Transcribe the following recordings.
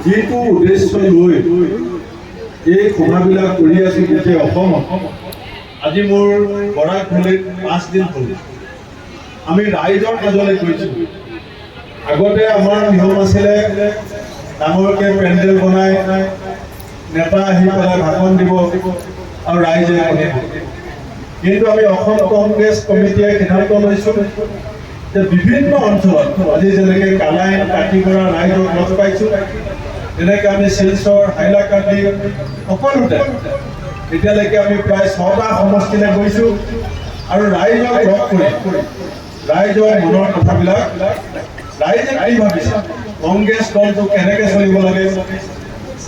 যিটো উদ্দেশ্য লৈ এই সভাবিলাক কৰি আছোঁ গোটেই অসমত, আজি মোৰ বৰাক ভেলীত 5 দিন হ'ল। আমি ৰাইজৰ মাজলৈ গৈছোঁ। আগতে আমাৰ নিয়ম আছিলে ডাঙৰকৈ পেণ্ডেল বনাই নেতা আহি পেলাই ভাষণ দিব আৰু ৰাইজে শুনিব। কিন্তু আমি অসম কংগ্ৰেছ কমিটিয়ে সিদ্ধান্ত লৈছোঁ যে বিভিন্ন অঞ্চলত আজি যেনেকৈ কালাইন কাটিগড়া ৰাইজক লগ পাইছোঁ, তেনেকৈ আমি শিলচৰ হাইলাকান্দি সকলোতে এতিয়ালৈকে আমি প্ৰায় 6টা সমষ্টিলৈ গৈছোঁ আৰু ৰাইজক লগ কৰি ৰাইজৰ মনৰ কথাবিলাক, ৰাইজে কি ভাবিছে, কংগ্ৰেছ দলটো কেনেকৈ চলিব লাগে,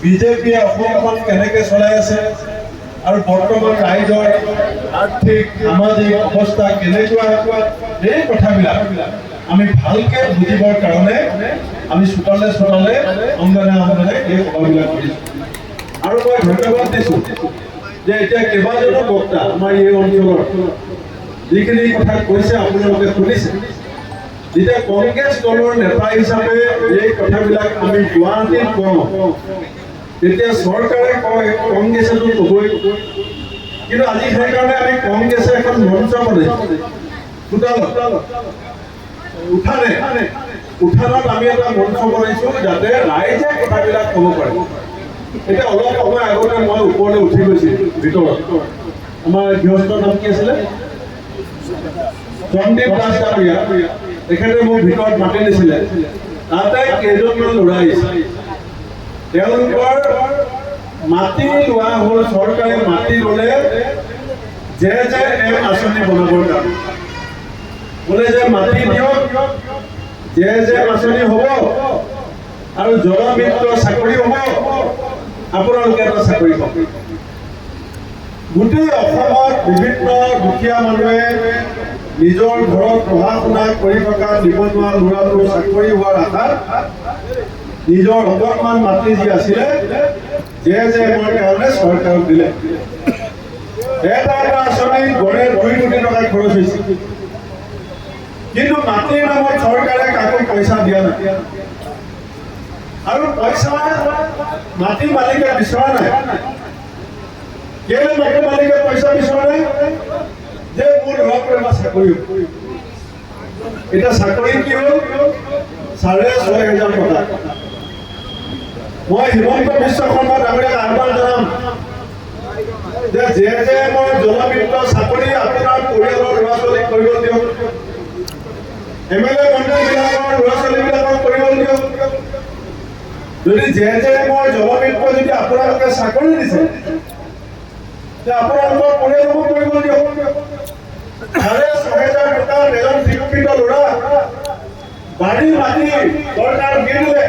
বিজেপিয়ে অসমখন কেনেকৈ চলাই আছে আৰু বৰ্তমান ৰাইজৰ আৰ্থিক সামাজিক অৱস্থা কেনেকুৱা, এই কথাবিলাক আমি ভালকৈ বুজিবৰ কাৰণে আমি চোতালে চোতালে অংগনে অংগনে এই সভাবিলাক কৰিছোঁ। আৰু মই ধন্যবাদ দিছোঁ যে এতিয়া কেইবাজনো বক্তা আমাৰ এই অঞ্চলৰ যিখিনি কথা কৈছে আপোনালোকে শুনিছে। যেতিয়া কংগ্ৰেছ দলৰ নেতা হিচাপে এই কথাবিলাক আমি গুৱাহাটীত কওঁ, তেতিয়া চৰকাৰে কয় কংগ্ৰেছেতো ক'বই, কিন্তু আজি সেইকাৰণে আমি কংগ্ৰেছে এখন মঞ্চ বনাইছোঁ চোতালত, উঠানত আমি এটা মঞ্চ বনাইছোঁ যাতে ৰাইজে কথাবিলাক ক'ব পাৰে। এতিয়া অলপ সময় আগতে মই ওপৰলৈ উঠি গৈছিলোঁ ভিতৰত, আমাৰ গৃহস্থৰ নাম কি আছিলে, সন্দীপ দাস ডাঙৰীয়া, তেখেতে মোক ভিতৰত মাতি দিছিলে। তাতে কেইজনমান ল'ৰা আহিছে, তেওঁলোকৰ মাটি লোৱা হ'ল, চৰকাৰে মাটি ল'লে JJM আঁচনি বনাবৰ কাৰণে, বোলে যে মাটি দিয়ক, JJM আঁচনি হ'ব আৰু জলমিত্ৰ চাকৰি হ'ব, আপোনালোকে এটা চাকৰি পাব। গোটেই অসমত বিভিন্ন দুখীয়া মানুহে নিজৰ ঘৰত পঢ়া শুনা কৰি থকা নিবনুৱা ল'ৰাটোৰ চাকৰি হোৱাৰ আশাত নিজৰ অকণমান মাটি যি আছিলে JJMৰ কাৰণে চৰকাৰক দিলে। এটা আঁচনি গড়ে 2 কোটি টকা খৰচ হৈছে, কিন্তু মাটিৰ নামত চৰকাৰে কাকো পইচা দিয়া নাই আৰু পইচা মাটি মালিকে বিচৰা নাই। কেলে মাটি মালিকে পইচা বিচৰা নাই? যে মোৰ ল'ৰাটোৰ এবাৰ চাকৰি হ'ব। এতিয়া চাকৰি কি হ'ল? 6,500 টকা। মই হিমন্ত বিশ্ব শৰ্মা ডাঙৰীয়াক আহ্বান জনাম যে JJMৰ জলমিত্ৰ চাকৰি আপোনাৰ পৰিয়ালৰ ল'ৰা ছোৱালীক কৰিব দিয়ক, MLA মন্ত্ৰীবিলাকৰ ল'ৰা ছোৱালীবিলাকক কৰিব দিয়ক। যদি JJMৰ জলমিত্ৰ যদি আপোনালোকে চাকৰি দিছে, আপোনালোকৰ পৰিয়ালকো কৰিব দিয়ক। 6,500 টকা এজন শিক্ষিত ল'ৰা বাৰী মাটি চৰকাৰ দি দিলে।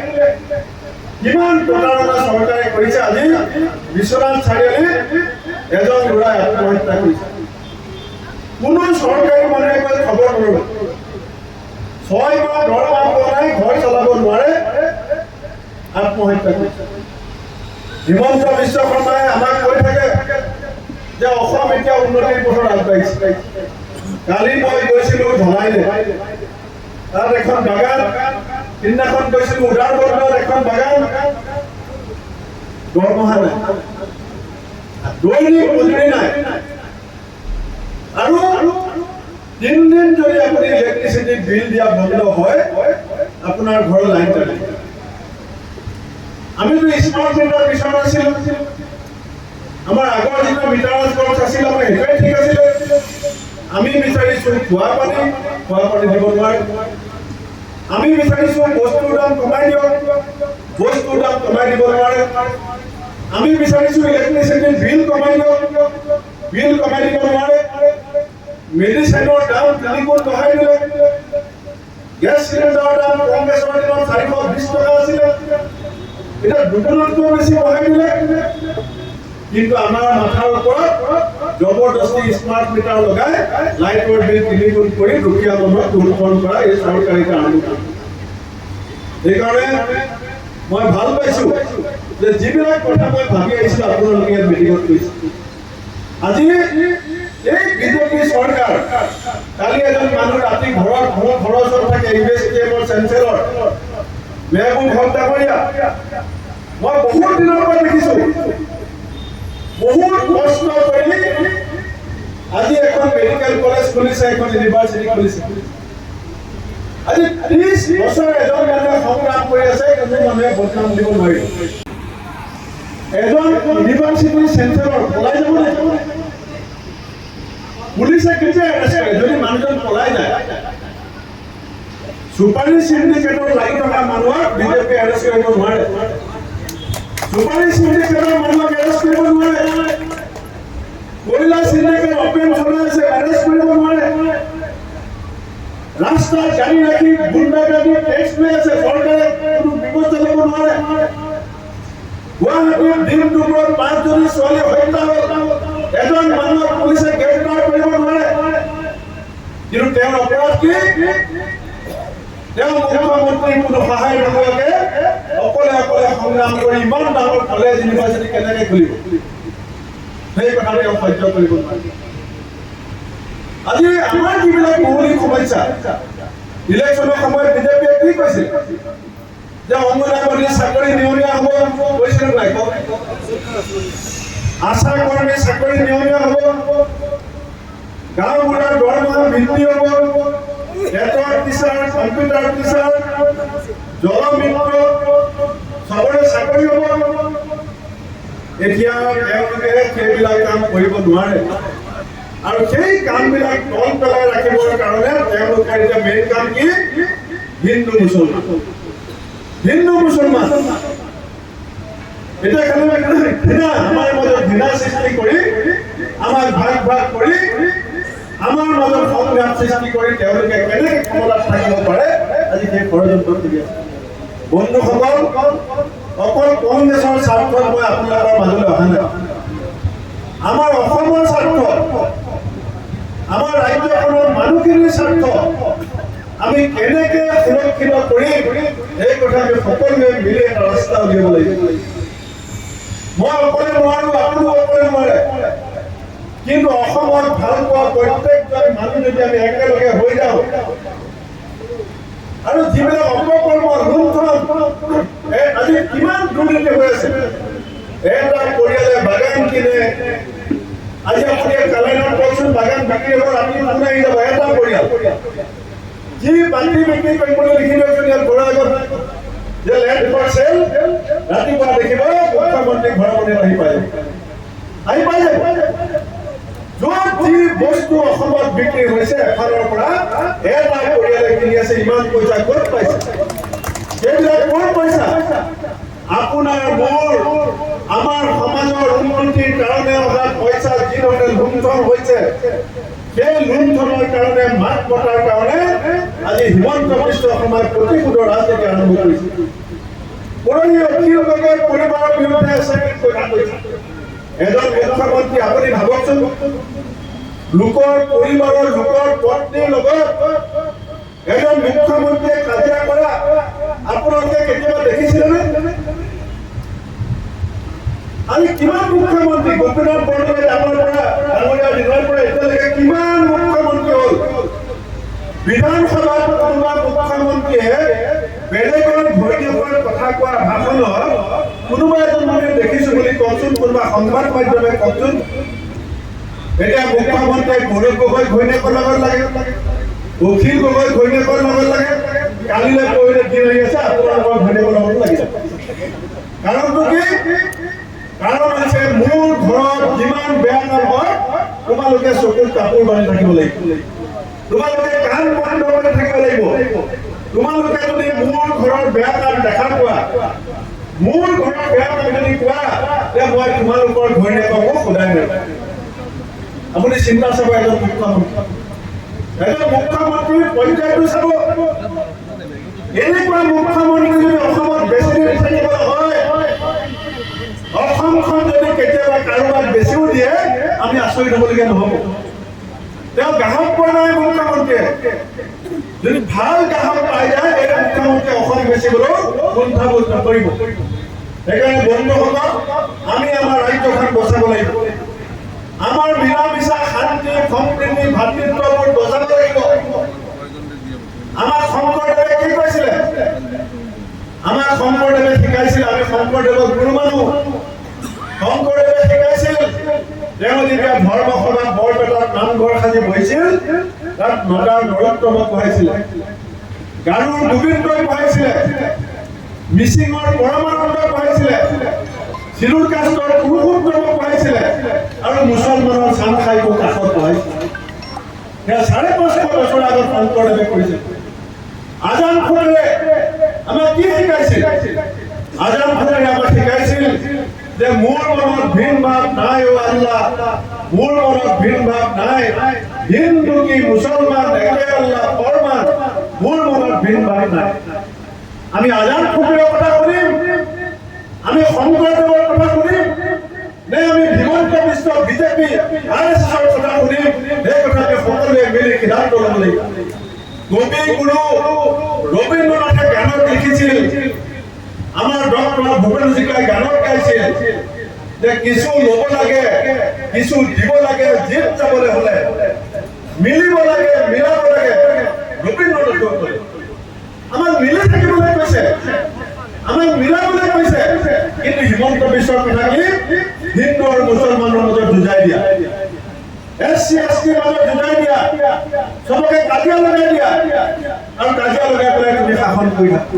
কিমান প্ৰতাৰণা চৰকাৰে কৰিছে। আজি বিশ্বনাথ চাৰিআলিত এজন ল'ৰাই আত্মহত্যা কৰিছে, কোনো চৰকাৰী মানুহে কৈ খবৰ নল'লে। 6 মাহ দৰমহা পোৱা নাই, ঘৰ চলাব নোৱাৰে, আত্মহত্যা কৰিছে। হিমন্ত বিশ্ব শৰ্মাই আমাক কৈ থাকে যে অসম এতিয়া উন্নতিৰ পথত আগবাঢ়িছে। কালি মই গৈছিলোঁ ধলাইলে, তাত এখন বাগান, সিদিনাখন গৈছিলোঁ উদাৰ বন্দৰত এখন বাগান, দৰমহা নাই, দৈনিক মজুৰি নাই, আৰু 3 দিন যদি আপুনি ইলেক্ট্ৰিচিটি বিল দিয়া বন্ধ হয়, আপোনাৰ ঘৰৰ লাইন থাকে। আমিতো স্মাৰ্ট মিটাৰ বিচৰা নাছিলোঁ। আমাৰ আগৰ যিটো মিটাৰ খৰচ আছিল আমাৰ সেইটোৱে ঠিক আছিলে। আমি বিচাৰিছোঁ খোৱা পানী দিব নোৱাৰে। আমি বিচাৰিছোঁ বস্তুৰ দাম কমাই দিয়ক, বস্তুৰ দাম কমাই দিব নোৱাৰে। আমি বিচাৰিছোঁ ইলেক্ট্ৰিচিটি বিল কমাই দিয়ক, বিল কমাই দিব নোৱাৰে। মেডিচিনৰ দাম 3 গুণ বঢ়াই দিলে। গেছ চিলিণ্ডাৰৰ দাম কংগ্ৰেছৰ দিনত 420 টকা আছিলে, এতিয়া 2 গুণতকৈ বেছি বঢ়াই দিলে। কিন্তু আমাৰ মাথাৰ ওপৰত জবৰদস্তি স্মাৰ্ট মিটাৰ লগাই লাইটৰ বিল 3 গুণ কৰি দুখীয়া মানুহক লুণ্ঠন কৰা এই চৰকাৰী কামবোৰ। সেইকাৰণে মই ভাল পাইছোঁ যে যিবিলাক কথা মই ভাবি আহিছিলোঁ আপোনালোকে ইয়াত মিটিঙত কৈছে। আজি এই বিজেপি চৰকাৰ, কালি এজন মানুহ ৰাতি ঘৰৰ ওচৰত থাকে, USTMৰ চেঞ্চেলৰ মেহবুব হক ডাঙৰীয়া, মই বহুত দিনৰ পৰা দেখিছোঁ বহুত কষ্ট কৰি আজি এখন মেডিকেল কলেজ খুলিছে, এখন ইউনিভাৰ্চিটি খুলিছে। আজি 30 বছৰ এজন মানুহে সংগ্ৰাম কৰি আছে, কোনো মানুহে বদনাম দিব নোৱাৰিব। এজন ইউনিভাৰ্চিটি চেঞ্চেলৰ পলাই যাব লাগিব। পুলিচে কেতিয়া এৰেষ্ট কৰে যদি মানুহজন পলাই যায়? সুপাৰী চিণ্ডিকেটৰ লাগি থকা মানুহক বিজেপিয়ে এৰেষ্ট কৰিব নোৱাৰে। সুপাৰী চিণ্ডিকেটৰ মানুহক এৰেষ্ট কৰিব নোৱাৰে। কয়লা চিণ্ডিকেট অপেন চলাই আছে, এৰেষ্ট কৰিব নোৱাৰে। ৰাস্তাত গাড়ী ৰাখি গুণ্ডাগাৰ্দি টেক্স লৈ আছে, চৰকাৰে কোনো ব্যৱস্থা ল'ব নোৱাৰে। গুৱাহাটীৰ দিনদুপুৰত 5জনী ছোৱালী হত্যা হ'ল, এজন মানুহক পুলিচে গ্ৰেপ্তাৰ কৰিব নোৱাৰে। কিন্তু তেওঁৰ অপৰাধ কি? তেওঁ মুখ্যমন্ত্ৰীৰ কোনো সহায় নোহোৱাকে অকলে অকলে সংগ্ৰাম কৰি ইমান ডাঙৰ কলেজ ইউনিভাৰ্চিটি কেনেকৈ খুলিব? সেই কথা তেওঁ সহ্য কৰিব নোৱাৰে। আজি আমাৰ যিবিলাক মৌলিক সমস্যা, ইলেকশ্যনৰ সময়ত বিজেপিয়ে কি কৈছিল যে অংগনবাড়ী চাকৰি নিয়মীয়া হ'ব, কৈছিল নাই? আশা কৰ্মী চাকৰি নিয়মীয়া হ'ব, গাঁওবুঢ়াৰ দৰমহা বৃদ্ধি হ'ব, নেটৰ টিচাৰ, কম্পিউটাৰ টিচাৰ, জলমিত্ৰ চবৰে চাকৰি হ'ব। এতিয়া তেওঁলোকে সেইবিলাক কাম কৰিব নোৱাৰে আৰু সেই কামবিলাক তল পেলাই ৰাখিবৰ কাৰণে তেওঁলোকৰ এতিয়া মেইন কাম কি? হিন্দু মুছলমান। হিন্দু মুছলমান এতিয়া খালি ঘৃণা, আমাৰ মাজত ঘৃণা সৃষ্টি কৰি, আমাক ভাগ ভাগ কৰি, আমাৰ মাজত সংঘাত সৃষ্টি কৰি তেওঁলোকে কেনেকৈ ক্ষমতাত থাকিব পাৰে, আজি সেই ষড়যন্ত্ৰ কৰি আছে। বন্ধুসকল, অকল কংগ্ৰেছৰ স্বাৰ্থত মই আপোনালোকৰ মাজলৈ অহা নাই। আমাৰ অসমৰ স্বাৰ্থ, আমাৰ ৰাজ্যখনৰ মানুহখিনিৰ স্বাৰ্থ আমি কেনেকৈ সুৰক্ষিত কৰিম, এই কথা আমি সকলোৱে মিলি এটা ৰাস্তা উলিয়াব লাগিব। মই অকলে নোৱাৰো, আপুনিও অকলে নোৱাৰে, কিন্তু অসমত ভাল পোৱা প্ৰত্যেকজন মানুহ যদি আমি একেলগে হৈ যাওঁ আৰু যিবিলাক অপকৰ্ম লুণ্ঠন, আজি কিমান দুৰ্নীতি হৈ আছে। এটা পৰিয়ালে বাগান কিনে, আজি আপুনি কালাইনত কওকচোন, বাগান বিক্ৰী হ'ব, ৰাতি মানুহ আহি যাব। এটা পৰিয়াল যি মাটি বিক্ৰী কৰিবলৈ লিখি লৈছিল ইয়াত ঘৰৰ আগত যে লেণ্ড ফৰ চেল, ৰাতিপুৱা দেখিব মুখ্যমন্ত্ৰী ঘৰৰ মন্দিৰত আহি পাই যাব। য'ত যি বস্তু অসমত বিক্ৰী হৈছে এফালৰ পৰা এটা পৰিয়ালে কিনি আছে, ইমান পইচা ক'ত পাইছে? সেইবিলাক ক'ৰ পইচা? আপোনাৰ মোৰ আমাৰ সমাজৰ উন্নতিৰ কাৰণে অহা পইচা যি ধৰণে লুণ্ঠন হৈছে, সেই লুণ্ঠনৰ কাৰণে মাত মতাৰ কাৰণে আজি হিমন্ত বিশ্ব শৰ্মাই প্ৰতিশোধৰ ৰাজনীতি আৰম্ভ কৰিছে। পুৰণি অখিল গগৈৰ পৰিবাৰৰ বিৰুদ্ধে কথা কৈছে। এজন মুখ্যমন্ত্ৰী, আপুনি ভাবকচোন, লোকৰ পৰিবাৰৰ, লোকৰ পত্নীৰ লগত এজন মুখ্যমন্ত্ৰীয়ে কাজিয়া কৰা আপোনালোকে কেতিয়াবা দেখিছিলেনে? আমি কিমান মুখ্যমন্ত্ৰী, গোপীনাথ বৰদলৈ ডাঙৰীয়াৰ দিনৰ পৰা এতিয়ালৈকে কিমান মুখ্যমন্ত্ৰী হ'ল? বিধানসভাত কোনোবা মুখ্যমন্ত্ৰীয়ে বেলেগৰ ভৈৰৱৰ কথা কোৱা ভাষণত কোনোবা এজন মানুহে দেখিছো বুলি কওকচোন, কোনোবা সংবাদ মাধ্যমে কওকচোন। এতিয়া মুখ্যমন্ত্ৰীয়ে গৌৰৱ গগৈ ঘৈণীয়েকৰ লগত লাগে, অখিল গগৈ ঘৈণীয়েকৰ লগত লাগে, কালিলৈ পৰহিলৈ দিন আহি আছে আপোনালোকৰ ঘৈণীয়েকৰ লগত লাগিছে। কাৰণটো কি? কাৰণ আছে মোৰ ঘৰত যিমান বেয়া কাম হয় তোমালোকে চকুত কাপোৰ বান্ধি থাকিব লাগিব, তোমালোকে কাণ বন্ধ কৰি থাকিব লাগিব। তোমালোকে যদি মোৰ ঘৰৰ বেয়া কাম দেখা পোৱা, মোৰ ঘৰৰ বেয়া কাম যদি কোৱা, তেতিয়া মই তোমালোকৰ ঘৈণীয়েককো সদায় নেপাম। আপুনি চিন্তা চাব, এজন মুখ্যমন্ত্ৰীৰ পৰ্যায়টো চাব। এনেকুৱা মুখ্যমন্ত্ৰী যদি অসমত বেছি দিন থাকিবলৈ হয়, অসমখন যদি কেতিয়াবা কাৰোবাক বেছিও দিয়ে, আমি আচৰিত হ'বলগীয়া নহ'ব। তেওঁ গ্ৰাহক পোৱা নাই মুখ্যমন্ত্ৰীয়ে, যদি ভাল গ্ৰাহক পাই যায় এই মুখ্যমন্ত্ৰীয়ে অসম বেচিবলৈও কুণ্ঠাবোধ নকৰিব। সেইকাৰণে বন্ধুসকল, আমি আমাৰ ৰাজ্যখন বচাব লাগিব। আমাৰ মিলা মিছা, শান্তি, সম্প্ৰীতি, ভাতৃত্ববোধ বচাব লাগিব। আমাক শংকৰদেৱে কি কৈছিলে? আমাক শংকৰদেৱে শিকাইছিলে, আমি শংকৰদেৱক তাত নগাৰ নৰোত্তমক পঢ়াইছিলে, গাৰোৰ গোবিন্দই পঢ়াইছিলে, মিচিঙৰ পৰমানন্দই পঢ়াইছিলে, চিলুৰ কাষ্টৰ পুৰুষোত্তমক পঢ়াইছিলে আৰু মুছলমানৰ চানখাইকো কাষত পঢ়াইছিলে। সেয়া 550 বছৰ আগত শংকৰদেৱে কৰিছিল। আজান খোৰেৰে আমাক কি শিকাইছিল? আজান খোৰেৰে আমাক শিকাইছিল যে মোৰ মনত ভিন ভাৱ নাই, অ আল্লাহ, মোৰ মনত ভিন ভাৱ নাই, হিন্দু কি মুছলমান একে আল্লাহ ফৰমান, মোৰ মনত ভিন ভাৱ নাই। আমি আজান খোৰেৰে কথা শুনিম, আমি শংকৰদেৱৰ কথা শুনিম, নে আমি হিমন্ত বিশ্ব বিজেপি RSSৰ কথা শুনিম? সেই কথাকে সকলোৱে মিলি সিদ্ধান্ত ল'ব লাগিব। কবি গুৰু ৰবীন্দ্ৰনাথে গানত লিখিছিল, আমাৰ ডক্টৰ ভূপেন হাজৰিকাই গানত গাইছিল যে কিছু ল'ব লাগে, কিছু দিব লাগে, জীৱ যাবলৈ হ'লে মিলিব লাগে, মিলাব লাগে। ৰবীন্দ্ৰনাথে আমাক মিলি থাকিবলৈ কৈছে, আমাক মিলাবলৈ কৈছে, কিন্তু হিমন্ত বিশ্বৰ কথা কি? হিন্দু আৰু মুছলমানৰ মাজত যুঁজাই দিয়া, SC ST মাজত যুঁজাই দিয়া, চবকে কাজিয়া লগাই দিয়া আৰু কাজিয়া লগাই পেলাই তুমি শাসন কৰি থাকা।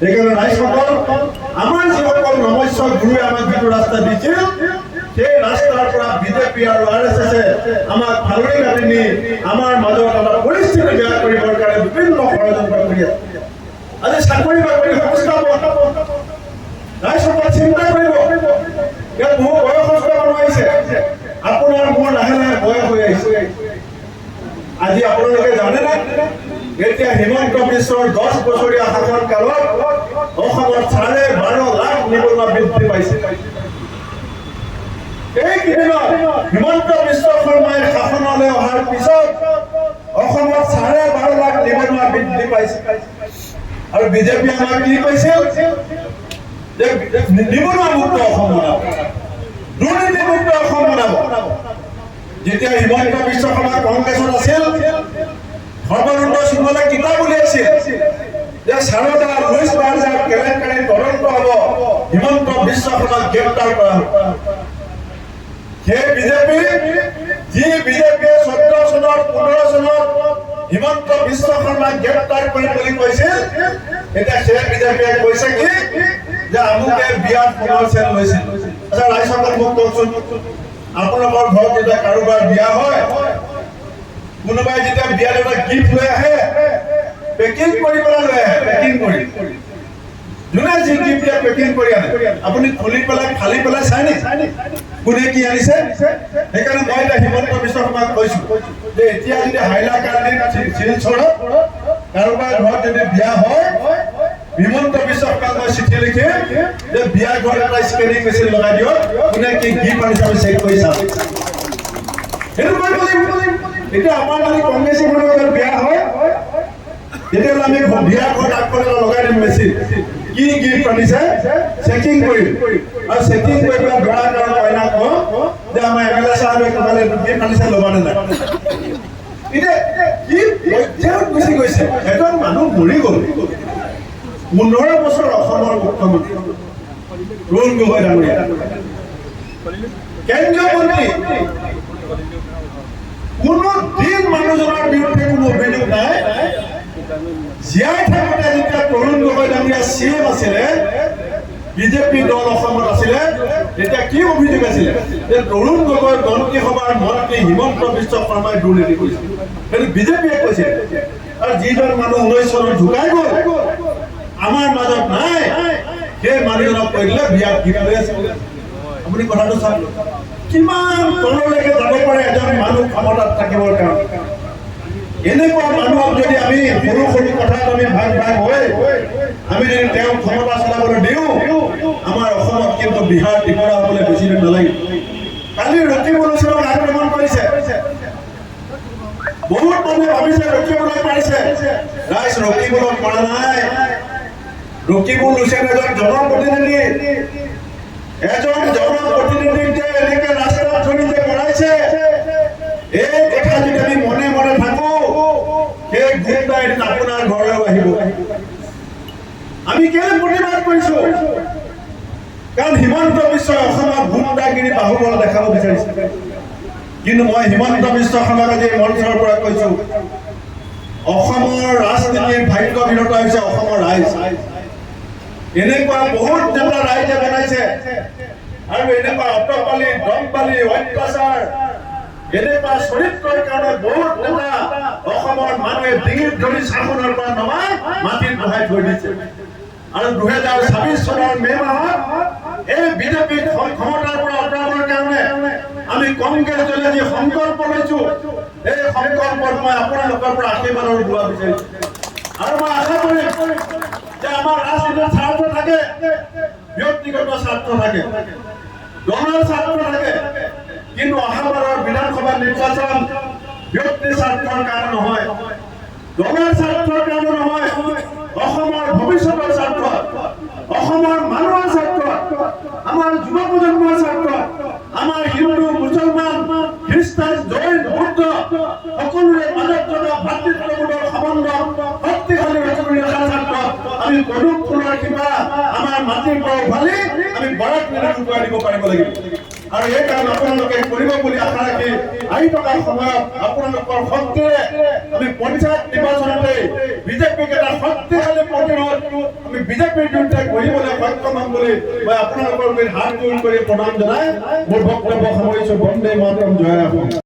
সেইকাৰণে ৰাইজসকল, আমাৰ যিসকল নমস্য গুৰুৱে আমাক যিটো ৰাস্তা দিছিল, সেই ৰাস্তাৰ পৰা বিজেপি আৰু RSS আমাক ফালৰি কাটি নি আমাৰ মাজত এটা পৰিস্থিতি বেয়া কৰিবৰ কাৰণে বিভিন্ন ষড়যন্ত্ৰ কৰি আছে। আজি চাকৰি বাকৰি সংস্থাপন ৰাইজসকল চিন্তা কৰিব। ইয়াত বহু বয়সস্থ মানুহ আহিছে, আপোনাৰ মোৰ লাহে লাহে বয়স হৈ আহিছে। আজি আপোনালোকে জানেনে, এতিয়া হিমন্ত বিশ্বৰ 10 বছৰীয়া শাসন কালত অসমত 12.5 লাখ নিবনুৱা বৃদ্ধি পাইছে। এইকেইদিনত হিমন্ত বিশ্ব শৰ্মাই শাসনলৈ অহাৰ পিছত অসমত 12.5 লাখ নিবনুৱা বৃদ্ধি পাইছে। আৰু বিজেপি আমাক কি কৈছিল যে নিবনুৱা মুক্ত অসম বনাব, দুৰ্নীতি মুক্ত অসম বনাব। যেতিয়া হিমন্ত বিশ্ব শৰ্মা কংগ্ৰেছত আছিল, সৰ্বানন্দ সোণোৱালে কিতাপ উলিয়াইছিল যে সাৰদা লুইচ বাৰ্জাৰ কেলেংকাৰী তদন্ত হ'ব, হিমন্ত বিশ্ব শৰ্মাক গ্ৰেপ্তাৰ কৰা হ'ব। সেই বিজেপি, যি বিজেপিয়ে 14 চনত 15 চনত হিমন্ত বিশ্ব শৰ্মাক গ্ৰেপ্তাৰ কৰিম বুলি কৈছিল, এতিয়া সেই বিজেপিয়ে কৈছে কি যে আমুকে বিয়াত পুনৰ চেল লৈছিল। আচ্ছা ৰাইজসকল মোক কওকচোন, আপোনালোকৰ ঘৰত যেতিয়া কাৰোবাৰ বিয়া হয়, কোনোবাই যেতিয়া বিয়াত এটা গিফ্ট লৈ আহে, পেকিং কৰি পেলাই লৈ আহে, পেকিং কৰি যোনে যি গিফ্ট দিয়ে পেকিং কৰি আনে, আপুনি খুলি পেলাই ফালি পেলাই চাই নি কোনে কি আনিছে? সেইকাৰণে মই এতিয়া হিমন্ত বিশ্ব শৰ্মাক কৈছো যে এতিয়া যদি হাইলাকান্দি শিলচৰত কাৰোবাৰ ঘৰত যদি বিয়া হয়, হিমন্ত বিশ্ব শৰ্মাক মই চিঠি লিখিম যে বিয়া ঘৰত এটা স্কেনিং মেচিন লগাই দিয়ক, কোনে কি গিফ্ট আনিছে আমি চেক কৰি চাম। সেইটো কৰিব লাগিব। এতিয়া আমাৰ যদি কংগ্ৰেছী মানুহৰ বিয়া হয়, তেতিয়াহ'লে আমি বিয়া ঘৰত আগফালে এটা লগাই দিম মেচিন, কি গিফ্ট আনিছে চেকিং কৰিম, আৰু চেকিং কৰি পেলাই দৰা কাৰণ কইনা কওঁ যে আমাৰ MLA সাহেবে তোমালে গিফ্ট আনিছে, ল'বা নে নাই? এতিয়া কি পৰ্যায়ত গুচি গৈছে। এজন মানুহ মৰি গ'ল, 15 বছৰ অসমৰ মুখ্যমন্ত্ৰী অৰুণ গগৈ ডাঙৰীয়া, কেন্দ্ৰীয় মন্ত্ৰী, কোনো দিন মানুহজনৰ বিৰুদ্ধে কোনো অভিযোগ নাই। জীয়াই থাকোঁতে যেতিয়া অৰুণ গগৈ ডাঙৰীয়া CM আছিলে, বিজেপি দল অসমত আছিলে, তেতিয়া কি অভিযোগ আছিলে যে অৰুণ গগৈ মন্ত্ৰীসভাৰ মন্ত্ৰী হিমন্ত বিশ্ব শৰ্মাই দুৰ্নীতি কৰিছিল। সেইটো বিজেপিয়ে কৈছিল। আৰু যিজন মানুহ 19 চনত ঢুকাই গ'ল, আমাৰ মাজত নাই, সেই মানুহজনক কৈ দিলে বিয়াত গিফ্ট লৈ আছে। আপুনি কথাটো চাওক, কিমান তললৈকে যাব পাৰে এজন মানুহ ক্ষমতাত থাকিবৰ কাৰণে। এনেকুৱা মানুহক যদি আমি সৰু সৰু কথাত আমি ভাগ ভাগ হৈ আমি যদি তেওঁ ক্ষমতা চলাবলৈ দিওঁ, আমাৰ অসমত কিন্তু বিহাৰ ত্ৰিপুৰা হ'বলৈ বেছি দিন নালাগে। কালি ৰকিবুল হুছেইনক আক্ৰমণ কৰিছে, বহুত মানুহে ভাবিছে ৰকিবুলক মাৰিছে। ৰাইজ ৰকিবুলক মৰা নাই। ৰকিবুল হুছেইন এজন জনপ্ৰতিনিধি, এজন জনপ্ৰতিনিধিক যে এনেকে ৰাস্তাত ধৰি যে মৰাইছে, এই কথা যদি আমি মনে মনে থাকো, সেই গুণ্ডা এদিন আপোনাৰ ঘৰলৈ আহিব। আমি কেলে প্ৰতিবাদ কৰিছো? কাৰণ হিমন্ত বিশ্বই অসমত গুণ্ডাগিৰি বাহুবল দেখাব বিচাৰিছে। কিন্তু মই হিমন্ত বিশ্ব শৰ্মাক আজি মঞ্চৰ পৰা কৈছো, অসমৰ ৰাজনীতিৰ ভাগ্য বিৰত হৈছে অসমৰ ৰাইজ। এনেকুৱা বহুত নেতা ৰাইজে বনাইছে আৰু এনেকুৱা অটপালি, দমপালি, অত্যাচাৰ, এনেকুৱা চৰিত্ৰৰ কাৰণে বহুত নেতা অসমৰ মানুহে ডিঙিত ধৰি শাসনৰ পৰা নমাই মাটিত বহাই থৈ দিছে। আৰু 2026 চনৰ মে মাহত এই বিজেপিক ক্ষমতাৰ পৰা আঁতৰাবৰ কাৰণে আমি কংগ্ৰেছ দলে যি সংকল্প লৈছো, এই সংকল্পত মই আপোনালোকৰ পৰা আশীৰ্বাদৰ দোৱা বিচাৰিছো। আৰু মই আশা কৰিম যে আমাৰ ৰাজনীতিৰ স্বাৰ্থ থাকে, ব্যক্তিগত স্বাৰ্থ থাকে, দলৰ স্বাৰ্থ থাকে, কিন্তু অহাবাৰৰ বিধানসভা নিৰ্বাচন ব্যক্তি স্বাৰ্থৰ কাৰণে নহয়, দলৰ স্বাৰ্থৰ কাৰণে নহয়, অসমৰ ভৱিষ্যতৰ স্বাৰ্থ, অসমৰ মানুহৰ স্বাৰ্থ, আমাৰ যুৱ প্ৰজন্মৰ স্বাৰ্থ, আমাৰ হিন্দু, মুছলমান, খ্ৰীষ্টান, জৈন, বৌদ্ধ সকলোৰে মাজত থকা ভাতৃত্ববোধৰ সম্বন্ধ শক্তিশালী কৰি ৰখাৰ স্বাৰ্থত আমি পদুম ফুলৰ কিবা আমাৰ মাটিৰ পৰা উভালি আমি বৰাক মেলাত উটুৱাই দিব পাৰিব লাগিব। আৰু এই কাম আপোনালোকে কৰিব বুলি আশা ৰাখি আহি থকা সময়ত আপোনালোকৰ শক্তিৰে আমি পঞ্চায়ত নিৰ্বাচনতে বিজেপিক এটা শক্তিশালী প্ৰতিৰোধ আমি বিজেপিৰ বিৰুদ্ধে কৰিবলৈ সক্ষম হ'ম বুলি মই আপোনালোকৰ হাত জোৰ কৰি প্ৰণাম জনাই মোৰ বক্তব্য সামৰিছো। বন্দে মাতৰম, জয় অসম।